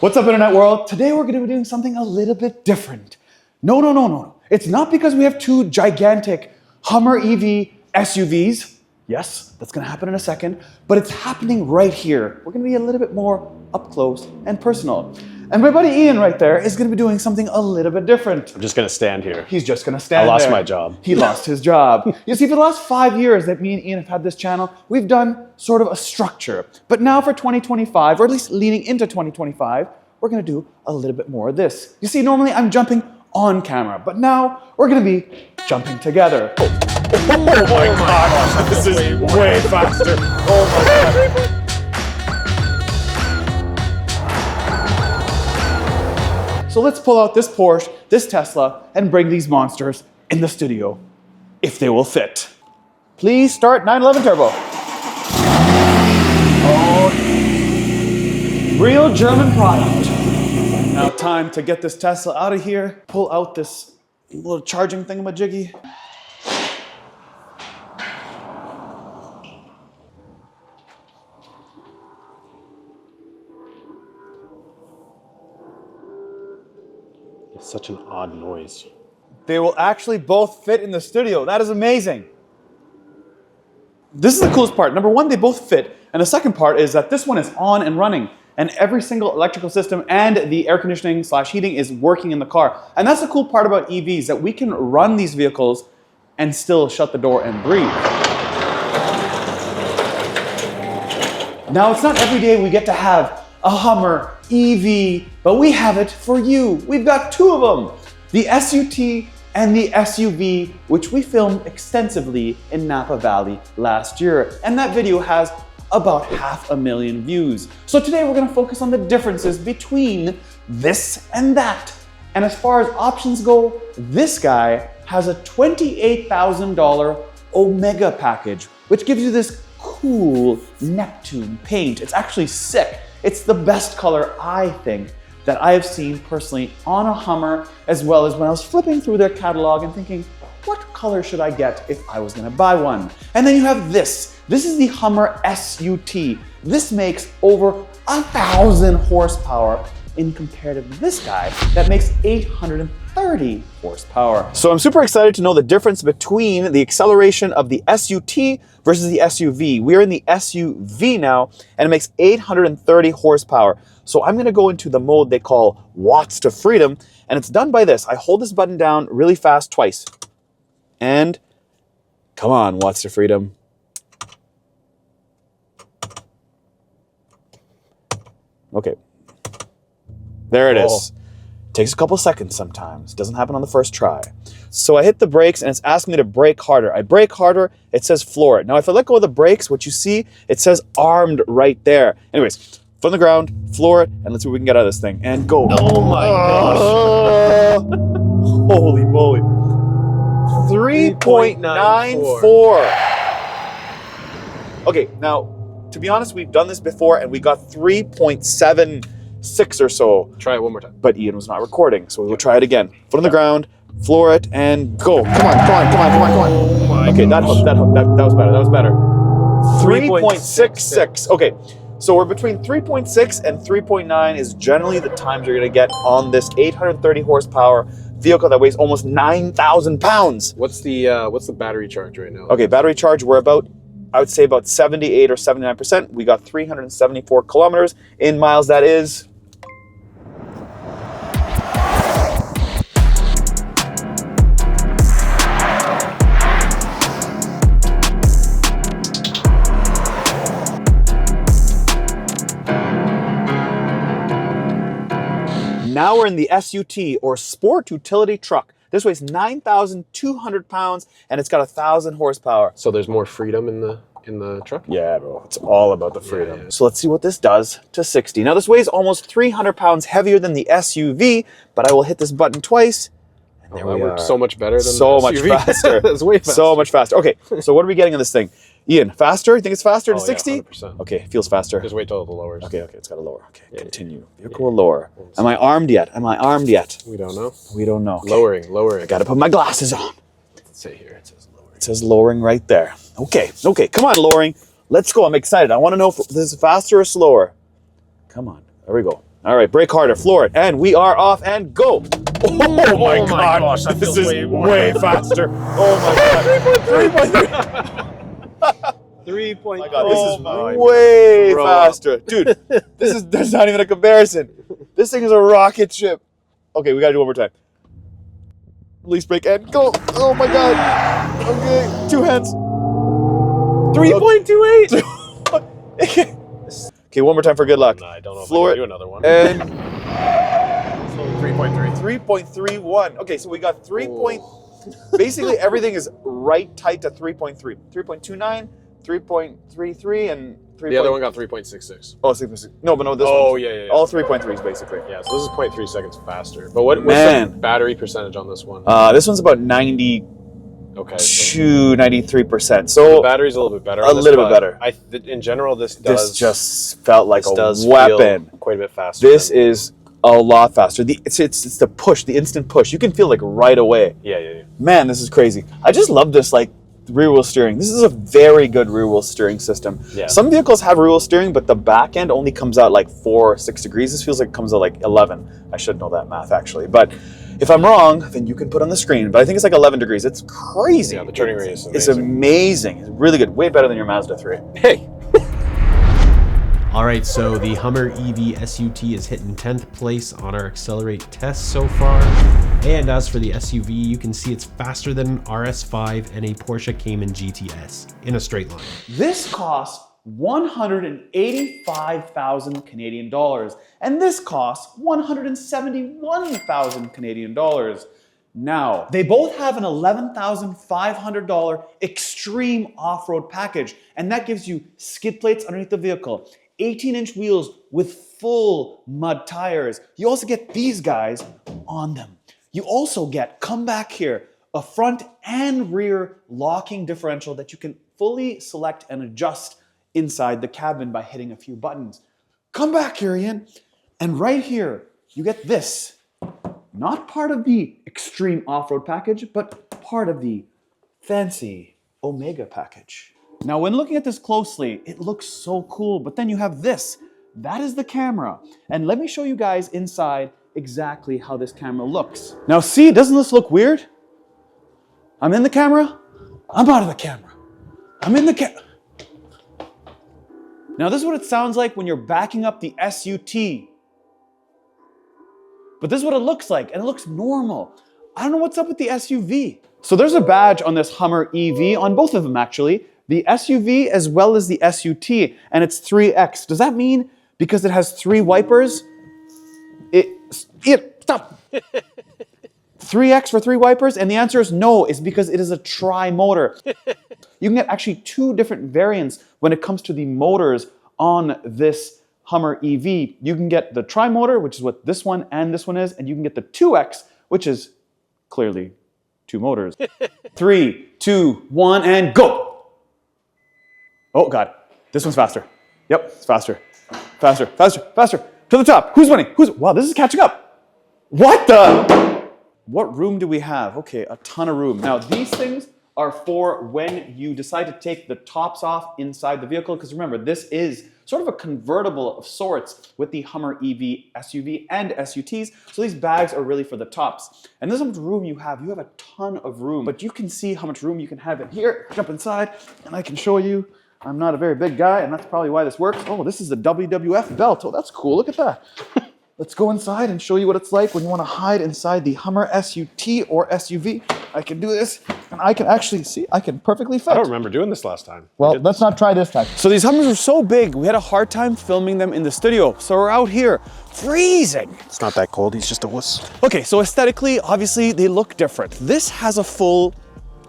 What's up, internet world? Today we're going to be doing something a little bit different. No. It's not because we have two gigantic Hummer EV SUVs. Yes, that's going to happen in a second, but it's happening right here. We're going to be a little bit more up close and personal. And my buddy Ian right there is going to be doing something a little bit different. I'm just going to stand here. He's just going to stand there. I lost my job. He lost his job. You see, for the last 5 years that me and Ian have had this channel, we've done sort of a structure. But now for 2025, or at least leading into 2025, we're going to do a little bit more of this. You see, normally I'm jumping on camera, but now we're going to be jumping together. Oh my God, this is way faster. Oh my God. So let's pull out this Porsche, this Tesla, and bring these monsters in the studio, if they will fit. Please start 911 turbo. Oh, real German product. Now time to get this Tesla out of here, pull out this little charging thingamajiggy. It's such an odd noise. They will actually both fit in the studio. That is amazing. This is the coolest part. Number one, they both fit. And the second part is that this one is on and running. And every single electrical system and the air conditioning / heating is working in the car. And that's the cool part about EVs, that we can run these vehicles and still shut the door and breathe. Now, it's not every day we get to have a Hummer EV, but we have it for you. We've got two of them, the SUT and the SUV, which we filmed extensively in Napa Valley last year. And that video has about 500,000 views. So today we're gonna focus on the differences between this and that. And as far as options go, this guy has a $28,000 Omega package, which gives you this cool Neptune paint. It's actually sick. It's the best color, I think, that I have seen personally on a Hummer, as well as when I was flipping through their catalog and thinking, what color should I get if I was gonna buy one? And then you have this. This is the Hummer SUT. This makes over 1,000 horsepower in compared to this guy that makes 830 horsepower. So I'm super excited to know the difference between the acceleration of the SUT versus the SUV. We're in the SUV now, and it makes 830 horsepower. So I'm gonna go into the mode they call watts to freedom, and it's done by this. I hold this button down really fast twice. And come on, watts to freedom. Okay. There it is. Takes a couple seconds sometimes. Doesn't happen on the first try. So I hit the brakes and it's asking me to brake harder. I brake harder, it says floor it. Now if I let go of the brakes, what you see, it says armed right there. Anyways, foot on the ground, floor it, and let's see what we can get out of this thing. And go. Oh my gosh. Holy moly. 3.94. Okay, now, to be honest, we've done this before and we got 3.76 or so. Try it one more time. But Ian was not recording, so we will try it again. Foot on the ground, floor it, and go. Come on. Oh my Okay, that gosh. was better. 3.66. Okay, so we're between 3.6 and 3.9 is generally the times you're gonna get on this 830 horsepower vehicle that weighs almost 9,000 pounds. What's the battery charge right now? Okay, battery charge, we're about, I would say about 78 or 79%. We got 374 kilometers in miles, that is. Now we're in the SUT, or Sport Utility Truck. This weighs 9,200 pounds and it's got 1,000 horsepower. So there's more freedom in the truck? Yeah, bro, it's all about the freedom. Yeah. So let's see what this does to 60. Now this weighs almost 300 pounds heavier than the SUV, but I will hit this button twice. And there that we works are. so much better than so the much SUV. faster. That's way faster. So much faster. Okay, so what are we getting on this thing? Ian, faster? You think it's faster to 60? Yeah, 100%. Okay, feels faster. Just wait till it lowers. Okay, it's got to lower. Okay, Yeah, continue. Vehicle will lower. Am I armed yet? We don't know. We don't know. Okay. Lowering. I got to put my glasses on. Let's say here, it says lowering. It says lowering right there. Okay, come on, lowering. Let's go, I'm excited. I want to know if this is faster or slower. Come on, there we go. All right, brake harder, floor it, and we are off and go. Oh my God, gosh, that this feels is way faster. Oh my God, 3.3. 3.3. My God, this is way faster. Dude, there's not even a comparison. This thing is a rocket ship. Okay, we gotta do it one more time. Release brake and go. Oh my God. Okay, 2 hands. 3.28. Okay, one more time for good luck. No, I don't know Floor if I can do another one. And 3.3. 3.31. Okay, so we got 3. Basically, everything is right tight to 3.3. 3.29, 3.33, and 3. The other one got 3.66. Oh, 6.6. No, but no, this Oh, one. yeah. All 3.3s basically. Yeah, so this is 0.3 seconds faster. But what's the battery percentage on this one? This one's about 92, Okay. 93%. So the battery's a little bit better. A little bit better. In general, this just felt like a does weapon. feel quite a bit faster. This is a lot faster. It's the push, the instant push. You can feel like right away. Yeah. Man, this is crazy. I just love this like rear wheel steering. This is a very good rear wheel steering system. Yeah. Some vehicles have rear wheel steering, but the back end only comes out like 4 or 6 degrees. This feels like it comes out like 11. I should know that math actually, but if I'm wrong, then you can put on the screen. But I think it's like 11 degrees. It's crazy. Yeah, the turning radius is amazing. It's amazing. It's really good. Way better than your Mazda 3. Hey. All right, so the Hummer EV SUT is hitting 10th place on our Accelerate test so far. And as for the SUV, you can see it's faster than an RS5 and a Porsche Cayman GTS in a straight line. This costs 185,000 Canadian dollars, and this costs 171,000 Canadian dollars. Now, they both have an $11,500 extreme off-road package, and that gives you skid plates underneath the vehicle, 18-inch wheels with full mud tires. You also get these guys on them. You also get, come back here, a front and rear locking differential that you can fully select and adjust inside the cabin by hitting a few buttons. Come back here, Ian. And right here, you get this. Not part of the extreme off-road package, but part of the fancy Omega package. Now, when looking at this closely, it looks so cool, but then you have this. That is the camera. And let me show you guys inside exactly how this camera looks. Now see, doesn't this look weird? I'm in the camera, I'm out of the camera. I'm in the camera. Now this is what it sounds like when you're backing up the SUT. But this is what it looks like, and it looks normal. I don't know what's up with the SUV. So there's a badge on this Hummer EV, on both of them actually, the SUV as well as the SUT, and it's 3X. Does that mean because it has 3 wipers, stop. 3X for 3 wipers? And the answer is no, it's because it is a tri-motor. You can get actually 2 different variants when it comes to the motors on this Hummer EV. You can get the tri-motor, which is what this one and this one is, and you can get the 2X, which is clearly 2 motors. 3, 2, 1, and go! Oh God, this one's faster. Yep, it's faster. Faster, faster, faster. To the top. Who's winning? Wow, this is catching up. What the? What room do we have? Okay, a ton of room. Now, these things are for when you decide to take the tops off inside the vehicle, because remember, this is sort of a convertible of sorts with the Hummer EV SUV and SUTs. So these bags are really for the tops. And this is how much room you have. You have a ton of room, but you can see how much room you can have in here. Jump inside, and I can show you. I'm not a very big guy, and that's probably why this works. Oh, this is a WWF belt. Oh, that's cool. Look at that. Let's go inside and show you what it's like when you want to hide inside the Hummer SUT or SUV. I can do this, and I can actually see, I can perfectly fit. I don't remember doing this last time. Well, let's not try this time. So these Hummers are so big, we had a hard time filming them in the studio. So we're out here, freezing. It's not that cold, he's just a wuss. Okay, so aesthetically, obviously, they look different. This has a full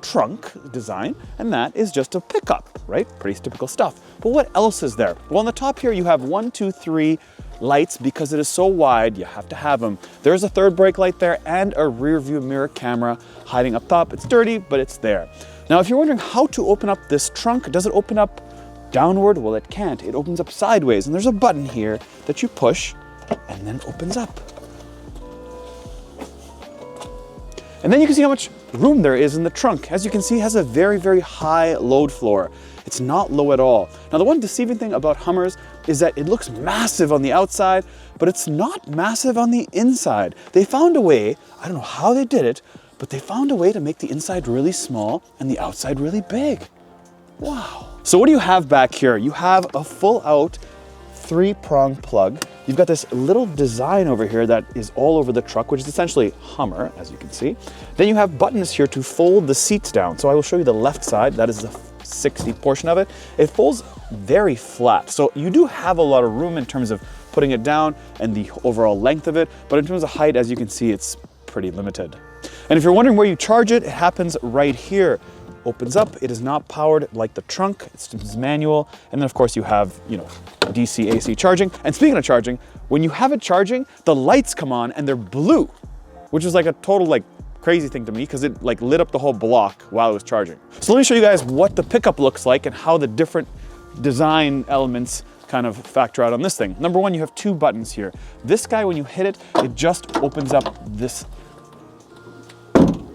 trunk design, and that is just a pickup, right? Pretty typical stuff. But what else is there? Well, on the top here, you have 1, 2, 3 lights. Because it is so wide, you have to have them. There's a third brake light there and a rear view mirror camera hiding up top. It's dirty, but it's there. Now, if you're wondering how to open up this trunk, does it open up downward? Well, it can't. It opens up sideways, and there's a button here that you push and then opens up. And then you can see how much room there is in the trunk. As you can see, it has a very, very high load floor. It's not low at all. Now, the one deceiving thing about Hummers is that it looks massive on the outside, but it's not massive on the inside. They found a way, I don't know how they did it, but they found a way to make the inside really small and the outside really big. Wow. So what do you have back here? You have a full out 3-prong plug. You've got this little design over here that is all over the truck, which is essentially Hummer, as you can see. Then you have buttons here to fold the seats down. So I will show you the left side. That is the 60 portion of it. It folds very flat. So you do have a lot of room in terms of putting it down and the overall length of it. But in terms of height, as you can see, it's pretty limited. And if you're wondering where you charge it, it happens right here. Opens up, it is not powered like the trunk, it's just manual. And then of course you have, DC, AC charging. And speaking of charging, when you have it charging, the lights come on and they're blue, which is like a total crazy thing to me because it lit up the whole block while it was charging. So let me show you guys what the pickup looks like and how the different design elements kind of factor out on this thing. Number one, you have 2 buttons here. This guy, when you hit it, it just opens up this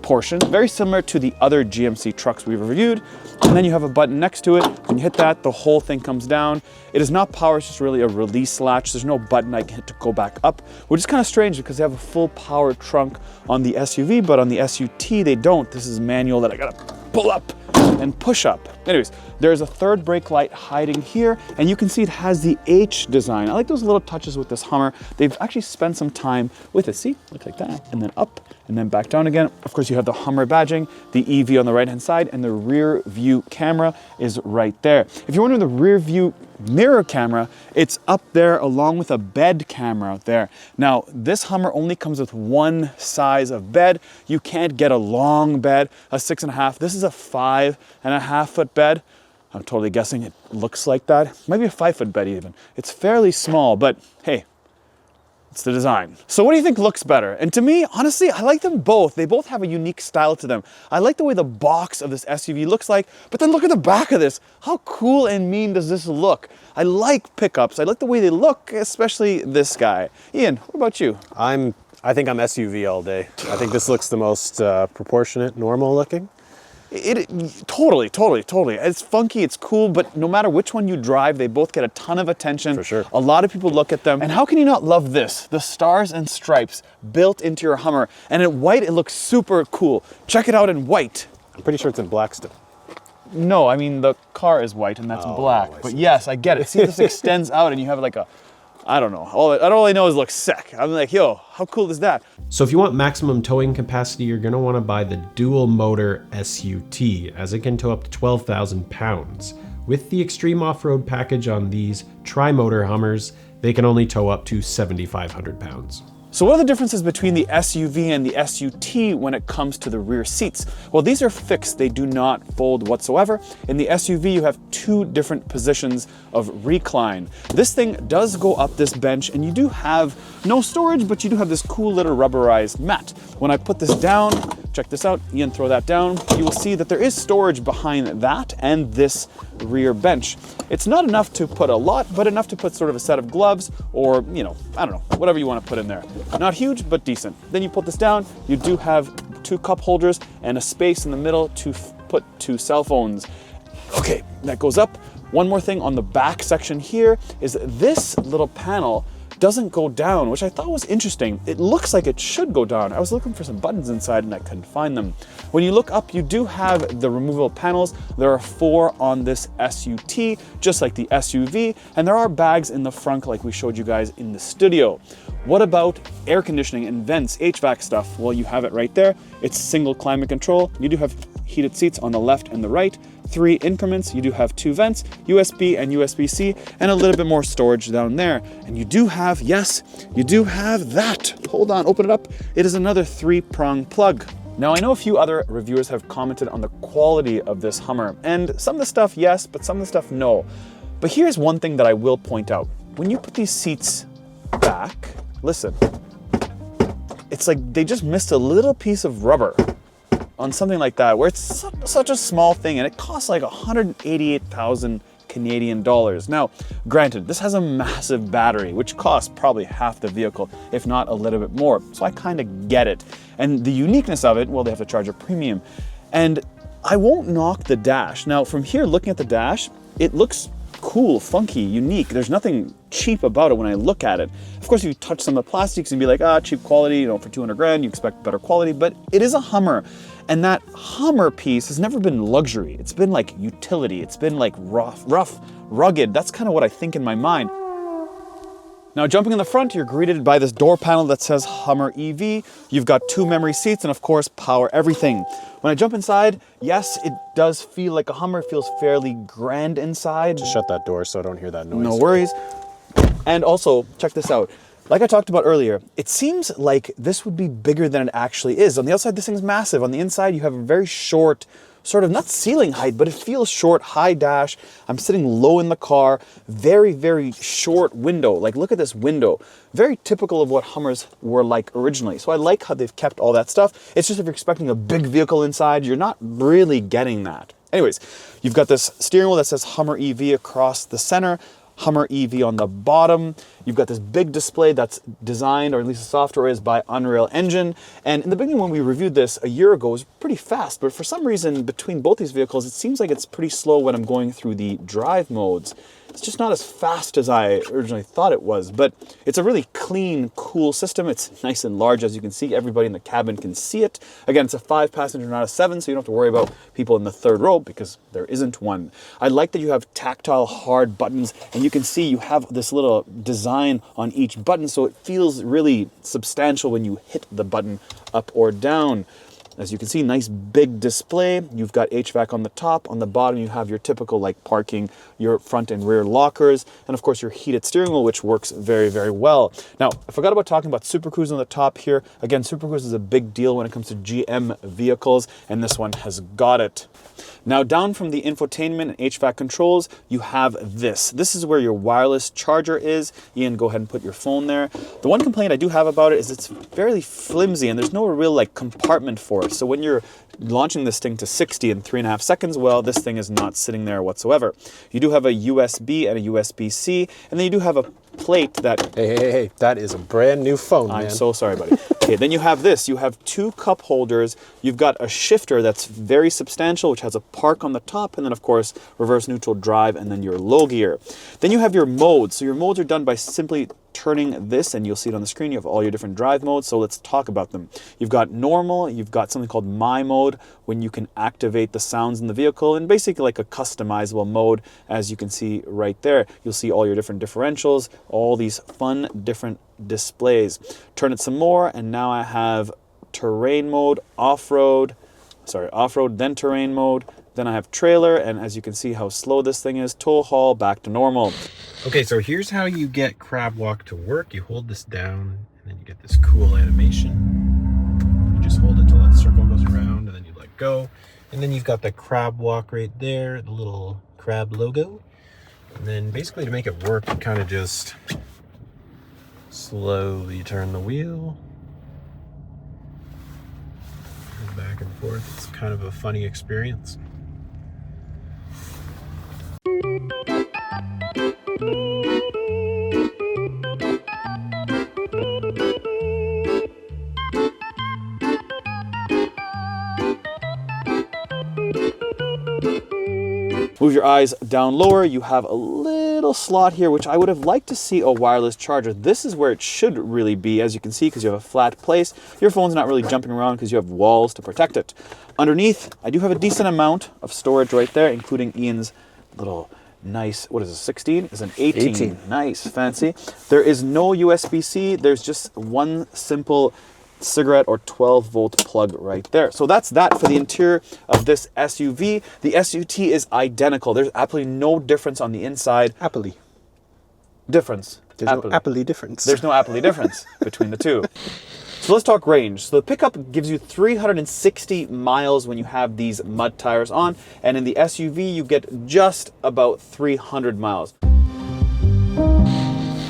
portion, very similar to the other GMC trucks we've reviewed. And then you have a button next to it. When you hit that, the whole thing comes down. It is not power, it's just really a release latch. There's no button I can hit to go back up, which is kind of strange because they have a full power trunk on the SUV, but on the SUT, they don't. This is manual that I gotta pull up and push up. Anyways, there's a third brake light hiding here, and you can see it has the H design. I like those little touches with this Hummer. They've actually spent some time with it. See, look like that, and then up, and then back down again. Of course, you have the Hummer badging, the EV on the right-hand side, and the rear view camera is right there. If you're wondering the rear view mirror camera, it's up there along with a bed camera there. Now, this Hummer only comes with one size of bed. You can't get a long bed, a 6.5. This is a 5.5 foot bed. I'm totally guessing it looks like that. Might be a 5 foot bed even. It's fairly small, but hey, it's the design. So what do you think looks better? And to me, honestly, I like them both. They both have a unique style to them. I like the way the box of this SUV looks like, but then look at the back of this. How cool and mean does this look? I like pickups. I like the way they look, especially this guy. Ian, what about you? I think I'm SUV all day. I think this looks the most proportionate, normal looking. Totally. It's funky, it's cool, but no matter which one you drive, they both get a ton of attention. For sure. A lot of people look at them. And how can you not love this? The stars and stripes built into your Hummer. And in white, it looks super cool. Check it out in white. I'm pretty sure it's in black still. No, I mean, the car is white and that's black. But yes, I get it. See, this extends out and you have like a, I don't know. All I know is it looks sick. I'm like, yo, how cool is that? So if you want maximum towing capacity, you're gonna wanna buy the dual motor SUT, as it can tow up to 12,000 pounds. With the extreme off-road package on these tri-motor Hummers, they can only tow up to 7,500 pounds. So what are the differences between the SUV and the SUT when it comes to the rear seats? Well, these are fixed. They do not fold whatsoever. In the SUV, you have 2 different positions of recline. This thing does go up this bench, and you do have no storage, but you do have this cool little rubberized mat. When I put this down, check this out, Ian, throw that down, you will see that there is storage behind that and this rear bench. It's not enough to put a lot, but enough to put sort of a set of gloves or, I don't know, whatever you want to put in there. Not huge, but decent. Then you put this down, you do have 2 cup holders and a space in the middle to put 2 cell phones. Okay, that goes up. One more thing on the back section here is this little panel doesn't go down, which I thought was interesting. It looks like it should go down. I was looking for some buttons inside and I couldn't find them. When you look up, you do have the removable panels. There are 4 on this SUT, just like the SUV, and there are bags in the front like we showed you guys in the studio. What about air conditioning and vents, HVAC stuff? Well, you have it right there. It's single climate control. You do have heated seats on the left and the right. 3 increments, you do have 2 vents, USB and USB-C, and a little bit more storage down there. And you do have, yes, you do have that. Hold on, open it up. It is another 3-prong plug. Now, I know a few other reviewers have commented on the quality of this Hummer, and some of the stuff, yes, but some of the stuff, no. But here's one thing that I will point out. When you put these seats back, listen, it's like they just missed a little piece of rubber on something like that, where it's such a small thing and it costs like 188,000 Canadian dollars. Now, granted, this has a massive battery, which costs probably half the vehicle, if not a little bit more. So I kind of get it. And the uniqueness of it, well, they have to charge a premium. And I won't knock the dash. Now, from here, looking at the dash, it looks cool, funky, unique. There's nothing cheap about it when I look at it. Of course, if you touch some of the plastics and be like, cheap quality, you know, for 200 grand, you expect better quality, but it is a Hummer. And that Hummer piece has never been luxury. It's been like utility. It's been like rough, rugged. That's kind of what I think in my mind. Now, jumping in the front, you're greeted by this door panel that says Hummer EV. You've got 2 memory seats and of course, power everything. When I jump inside, yes, it does feel like a Hummer. It feels fairly grand inside. Just shut that door so I don't hear that noise. No worries. And also, check this out. Like I talked about earlier, it seems like this would be bigger than it actually is. On the outside, this thing's massive. On the inside, you have a very short, sort of, not ceiling height, but it feels short, high dash. I'm sitting low in the car, very, very short window. Like, look at this window. Very typical of what Hummers were like originally. So I like how they've kept all that stuff. It's just if you're expecting a big vehicle inside, you're not really getting that. Anyways, you've got this steering wheel that says Hummer EV across the center, Hummer EV on the bottom. You've got this big display that's designed, or at least the software is, by Unreal Engine. And in the beginning when we reviewed this a year ago, it was pretty fast, but for some reason between both these vehicles, it seems like it's pretty slow when I'm going through the drive modes. It's just not as fast as I originally thought it was, but it's a really clean, cool system. It's nice and large, as you can see. Everybody in the cabin can see it. Again, it's a 5-passenger, not a 7, so you don't have to worry about people in the third row because there isn't one. I like that you have tactile, hard buttons, and you can see you have this little design on each button, so it feels really substantial when you hit the button up or down. As you can see, nice big display. You've got HVAC on the top. On the bottom, you have your typical like parking, your front and rear lockers, and of course your heated steering wheel, which works very, very well. Now, I forgot about talking about Super Cruise on the top here. Again, Super Cruise is a big deal when it comes to GM vehicles, and this one has got it. Now, down from the infotainment and HVAC controls, you have this. This is where your wireless charger is. Ian, go ahead and put your phone there. The one complaint I do have about it is it's fairly flimsy and there's no real like compartment for it. So when you're launching this thing to 60 in 3.5 seconds, well, this thing is not sitting there whatsoever. You do have a USB and a USB-C, and then you do have a plate that... Hey, that is a brand new phone, man. I'm so sorry, buddy. Okay, then you have this. You have 2 cup holders. You've got a shifter that's very substantial, which has a park on the top, and then, of course, reverse neutral drive, and then your low gear. Then you have your modes. So your modes are done by simply turning this, and you'll see it on the screen. You have all your different drive modes, so let's talk about them. You've got normal, you've got something called My Mode, when you can activate the sounds in the vehicle, and basically like a customizable mode, as you can see right there. You'll see all your different differentials, all these fun different displays. Turn it some more, and now I have terrain mode, off-road, then terrain mode, then I have trailer, and as you can see how slow this thing is, tow haul, back to normal. Okay, so here's how you get Crabwalk to work. You hold this down, and then you get this cool animation. You just hold it till that circle goes around, and then you let go. And then you've got the Crabwalk right there, the little crab logo. And then basically to make it work, you kind of just slowly turn the wheel. Back and forth. It's kind of a funny experience. Move your eyes down lower. You have a little slot here, which I would have liked to see a wireless charger. This is where it should really be, as you can see, because you have a flat place. Your phone's not really jumping around because you have walls to protect it. Underneath, I do have a decent amount of storage right there, including Ian's little nice, what is it, 16? It's an 18. Nice, fancy. There is no USB-C. There's just one simple cigarette or 12-volt plug right there. So that's that for the interior of this SUV. The SUT is identical. There's absolutely no difference on the inside. Difference. There's no appley difference. There's no appley difference between the two. So let's talk range. So the pickup gives you 360 miles when you have these mud tires on, and in the SUV you get just about 300 miles.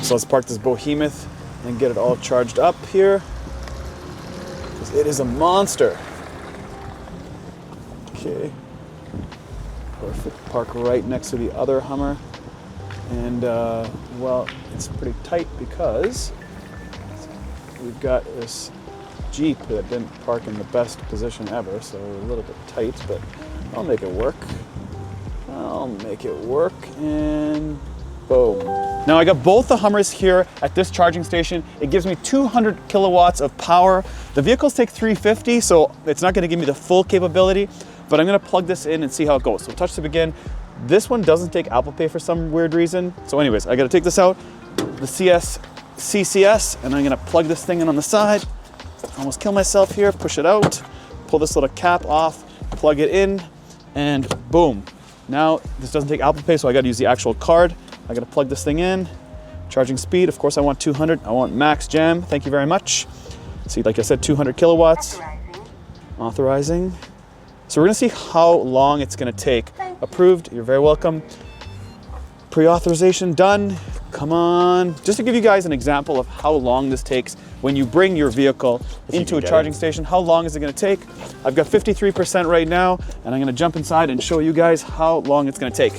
So let's park this behemoth and get it all charged up here. It is a monster. Okay, perfect. park right next to the other Hummer. And well, it's pretty tight because we've got this Jeep that didn't park in the best position ever, so a little bit tight, but I'll make it work. I'll make it work, and boom. Now I got both the Hummers here at this charging station. It gives me 200 kilowatts of power. The vehicles take 350, so it's not gonna give me the full capability, but I'm gonna plug this in and see how it goes. So touch to begin. This one doesn't take Apple Pay for some weird reason. So anyways, I gotta take this out, the CCS, and I'm gonna plug this thing in on the side. Almost kill myself here, push it out, pull this little cap off, plug it in, and boom. Now, this doesn't take Apple Pay, so I gotta use the actual card. I gotta plug this thing in. Charging speed, of course I want 200. I want max jam, thank you very much. See, like I said, 200 kilowatts. Authorizing. So we're gonna see how long it's gonna take. Approved, you're very welcome. Pre-authorization done. Come on. Just to give you guys an example of how long this takes when you bring your vehicle into a charging station, how long is it gonna take? I've got 53% right now, and I'm gonna jump inside and show you guys how long it's gonna take.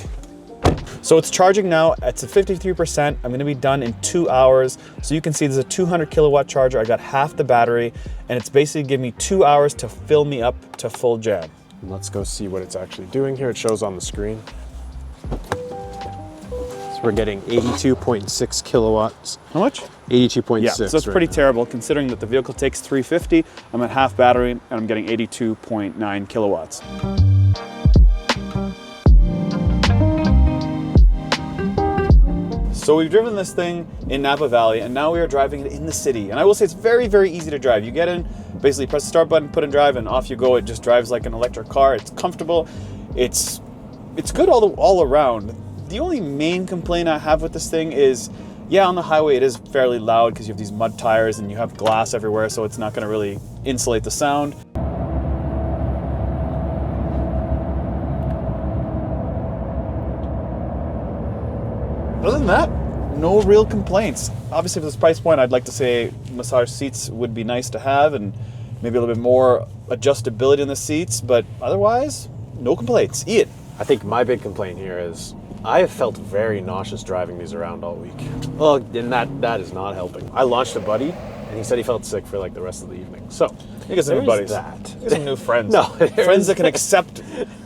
So it's charging now, it's at 53%. I'm gonna be done in 2 hours. So you can see there's a 200 kilowatt charger. I got half the battery, and it's basically giving me 2 hours to fill me up to full jam. Let's go see what it's actually doing here. It shows on the screen. So we're getting 82.6 kilowatts. How much? 82.6. Yeah, so it's pretty terrible considering that the vehicle takes 350. I'm at half battery and I'm getting 82.9 kilowatts. So we've driven this thing in Napa Valley, and now we are driving it in the city. And I will say it's very, very easy to drive. You get in, basically press the start button, put in drive, and off you go. It just drives like an electric car. It's comfortable. It's good all around. The only main complaint I have with this thing is, yeah, on the highway it is fairly loud because you have these mud tires and you have glass everywhere, so it's not going to really insulate the sound. Other than that, no real complaints. Obviously, for this price point, I'd like to say massage seats would be nice to have and maybe a little bit more adjustability in the seats, but otherwise, no complaints. Ian. I think my big complaint here is I have felt very nauseous driving these around all week. Well, and that is not helping. I launched a buddy, and he said he felt sick for like the rest of the evening. So, you get some new buddies. That. You get some new friends. No, friends that can accept.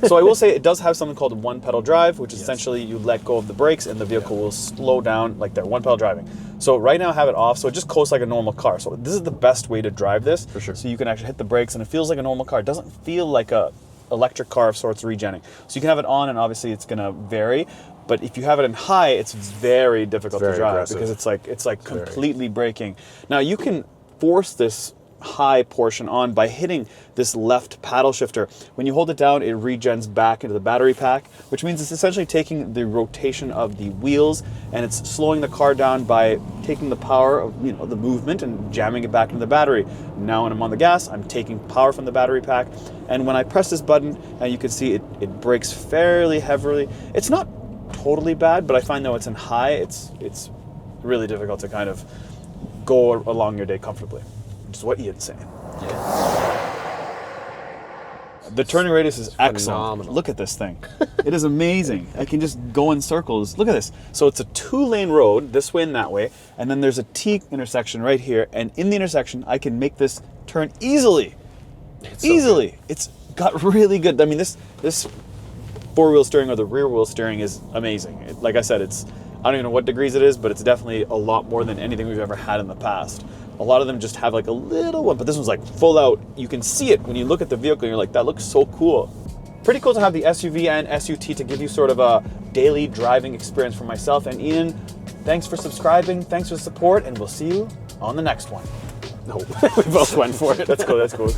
So I will say it does have something called one pedal drive, which is essentially you let go of the brakes and the vehicle will slow down like that, one pedal driving. So right now I have it off, so it just coasts like a normal car. So this is the best way to drive this. For sure. So you can actually hit the brakes and it feels like a normal car. It doesn't feel like a electric car of sorts regenning. So you can have it on and obviously it's gonna vary. But if you have it in high, it's very difficult to drive aggressive. because it's like completely braking. Now you can force this high portion on by hitting this left paddle shifter. When you hold it down, it regens back into the battery pack, which means it's essentially taking the rotation of the wheels and it's slowing the car down by taking the power of the movement and jamming it back into the battery. Now when I'm on the gas, I'm taking power from the battery pack, and when I press this button, you can see it brakes fairly heavily. It's not totally bad, but I find though it's in high, it's really difficult to kind of go along your day comfortably. Which is what Ian's saying. Yeah. The turning radius is excellent. Phenomenal. Look at this thing. It is amazing. I can just go in circles. Look at this. So it's a 2-lane road, this way and that way, and then there's a T intersection right here, and in the intersection I can make this turn easily. It's got really good. I mean, this 4-wheel steering or the rear wheel steering is amazing. Like I said, I don't even know what degrees it is, but it's definitely a lot more than anything we've ever had in the past. A lot of them just have like a little one, but this one's like full out. You can see it when you look at the vehicle and you're like, that looks so cool. Pretty cool to have the SUV and SUT to give you sort of a daily driving experience for myself and Ian. Thanks for subscribing, thanks for the support, and we'll see you on the next one. No, we both went for it. That's cool.